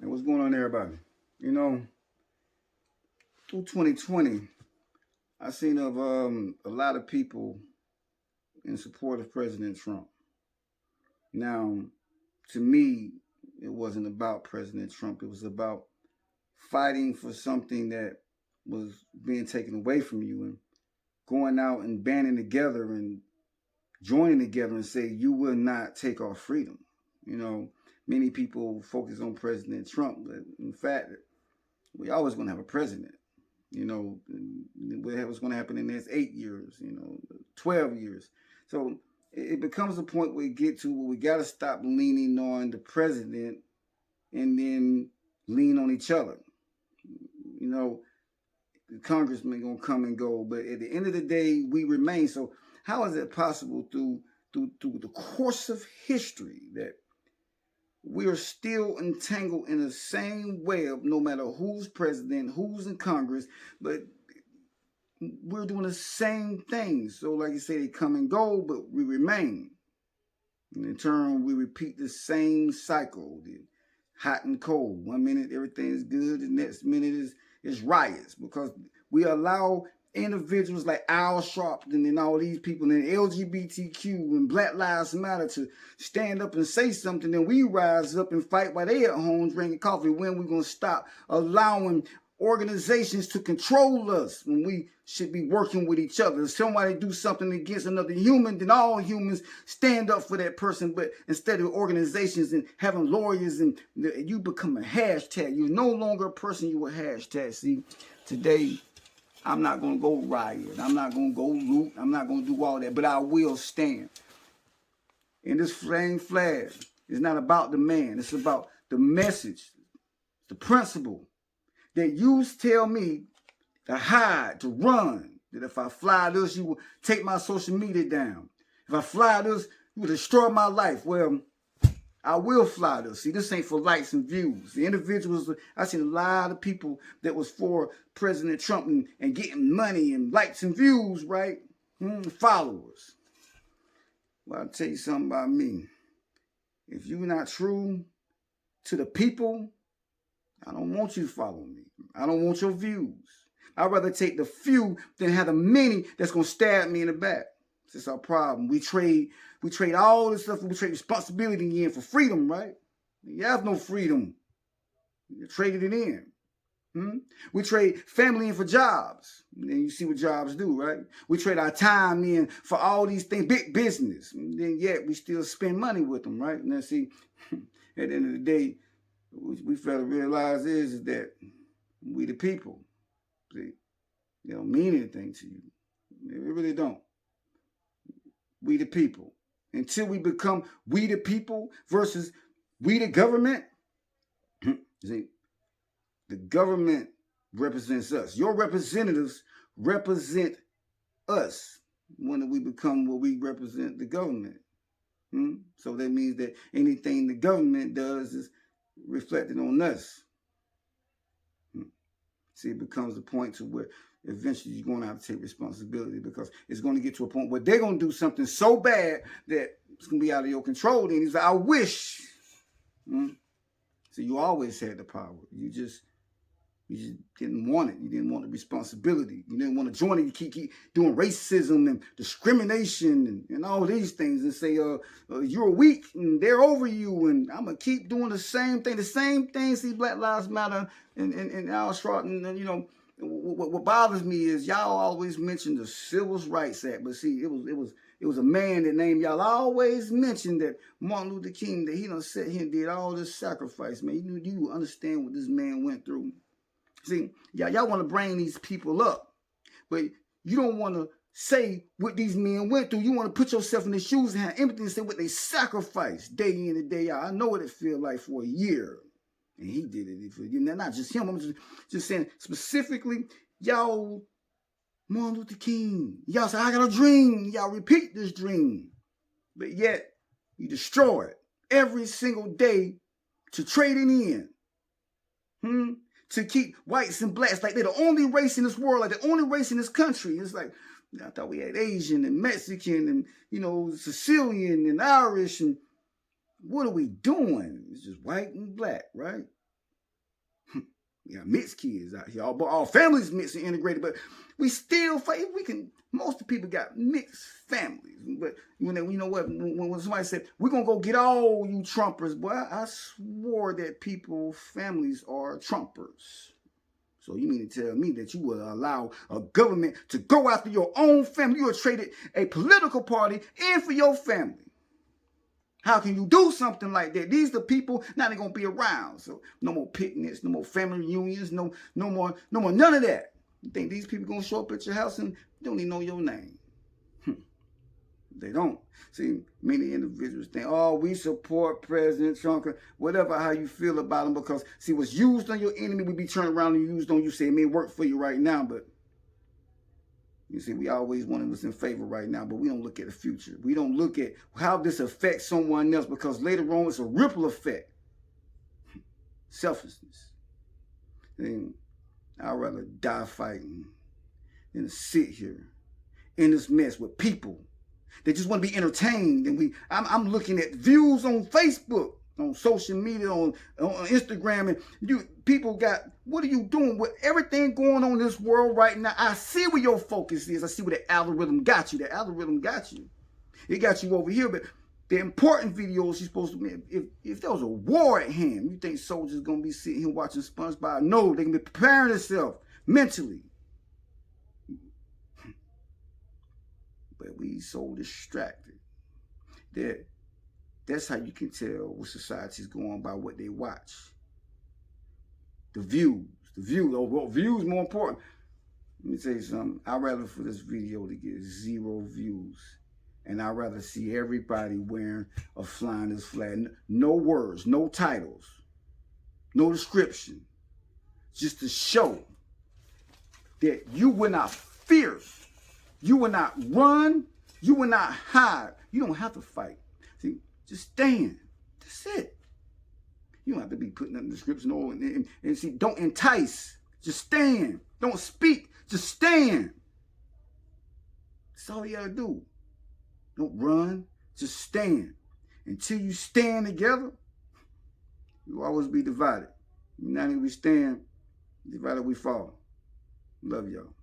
And what's going on, everybody? You know, through 2020, I seen of a lot of people in support of President Trump. Now, to me, it wasn't about President Trump. It was about fighting for something that was being taken away from you and going out and banding together and joining together and say you will not take our freedom. You know, many people focus on President Trump, but in fact, we always going to have a president. You know, what's going to happen in the next 8 years, 12 years. So it becomes a point where we get to where we got to stop leaning on the president and then lean on each other. You know, the congressman going to come and go, but at the end of the day, we remain. So how is it possible through the course of history that we are still entangled in the same web, no matter who's president, who's in Congress, but we're doing the same thing. So like you say, they come and go, but we remain. And in turn, we repeat the same cycle, the hot and cold. 1 minute, everything is good. The next minute is riots, because we allow individuals like Al Sharpton and all these people in LGBTQ and Black Lives Matter to stand up and say something, then we rise up and fight while they at home drinking coffee. When we going to stop allowing organizations to control us when we should be working with each other? If somebody do something against another human, then all humans stand up for that person. But instead of organizations and having lawyers and you become a hashtag, you're no longer a person, you're a hashtag. See, today, I'm not going to go riot. I'm not going to go loot. I'm not going to do all that. But I will stand. And this flame flag is not about the man. It's about the message, the principle that you tell me to hide, to run. That if I fly this, you will take my social media down. If I fly this, you will destroy my life. Well, I will fly this. See, this ain't for likes and views. The individuals, I seen a lot of people that was for President Trump and getting money and likes and views, right? Followers. Well, I'll tell you something about me. If you're not true to the people, I don't want you to follow me. I don't want your views. I'd rather take the few than have the many that's going to stab me in the back. That's our problem. We trade all this stuff. We trade responsibility in for freedom, right? You have no freedom. You traded it in. We trade family in for jobs. And then you see what jobs do, right? We trade our time in for all these things, big business. And then yet we still spend money with them, right? And then see, at the end of the day, what we fail to realize is that we the people. See, they don't mean anything to you. They really don't. We the people. Until we become we the people versus we the government. See, the government represents us. Your representatives represent us when we become what we represent the government. So that means that anything the government does is reflected on us. See, it becomes a point to where eventually you're going to have to take responsibility, because it's going to get to a point where they're going to do something so bad that it's going to be out of your control. Then he's like, I wish. So you always had the power. You just didn't want it. You didn't want the responsibility. You didn't want to join it. You keep doing racism and discrimination and all these things and say, you're weak and they're over you, and I'm going to keep doing the same thing. The same thing, see, Black Lives Matter and Al Sharpton, and what bothers me is y'all always mention the Civil Rights Act, but see, it was a man that named, y'all always mentioned that Martin Luther King, that he done sat here and did all this sacrifice, man. You understand what this man went through. See, y'all want to bring these people up, but you don't want to say what these men went through. You want to put yourself in their shoes and have empathy and say what they sacrificed day in and day out. I know what it feels like for a year. And he did it for you. Not just him. I'm just saying specifically, y'all, Martin Luther King. Y'all say, I got a dream. Y'all repeat this dream. But yet, you destroy it every single day to trade it in. To keep whites and blacks like they're the only race in this world, like the only race in this country. It's like, I thought we had Asian and Mexican and, Sicilian and Irish. And what are we doing? It's just white and black, right? We got mixed kids out here. All families mixed and integrated, but we still fight. Most of the people got mixed families. But you know what? When somebody said, we're going to go get all you Trumpers, boy, I swore that families are Trumpers. So you mean to tell me that you will allow a government to go after your own family? You have traded a political party in for your family. How can you do something like that? These are the people, now they're going to be around. So no more picnics, no more family reunions, no more, none of that. You think these people going to show up at your house and don't even know your name? They don't. See, many individuals think, oh, we support President Trump, whatever, how you feel about him, because, see, what's used on your enemy will be turned around and used on you. Say it may work for you right now, but you see, we always want what's in favor right now, but we don't look at the future. We don't look at how this affects someone else, because later on it's a ripple effect. Selfishness. And I'd rather die fighting than to sit here in this mess with people that just want to be entertained. And I'm looking at views on Facebook, on social media, on Instagram, and people got, what are you doing with everything going on in this world right now? I see where your focus is. I see where the algorithm got you. The algorithm got you. It got you over here, but the important videos you're supposed to make, if there was a war at hand, you think soldiers going to be sitting here watching SpongeBob? No, they can be preparing themselves mentally. But we so distracted that that's how you can tell what society's going by what they watch. The views. Views more important. Let me tell you something. I'd rather for this video to get 0 views. And I'd rather see everybody wearing a flying this flag. No words, no titles, no description. Just to show that you will not fear. You will not run. You will not hide. You don't have to fight. See, just stand. That's it. You don't have to be putting up the description and see, don't entice. Just stand. Don't speak. Just stand. That's all you gotta do. Don't run. Just stand. Until you stand together, you'll always be divided. United we stand, divided we fall. Love y'all.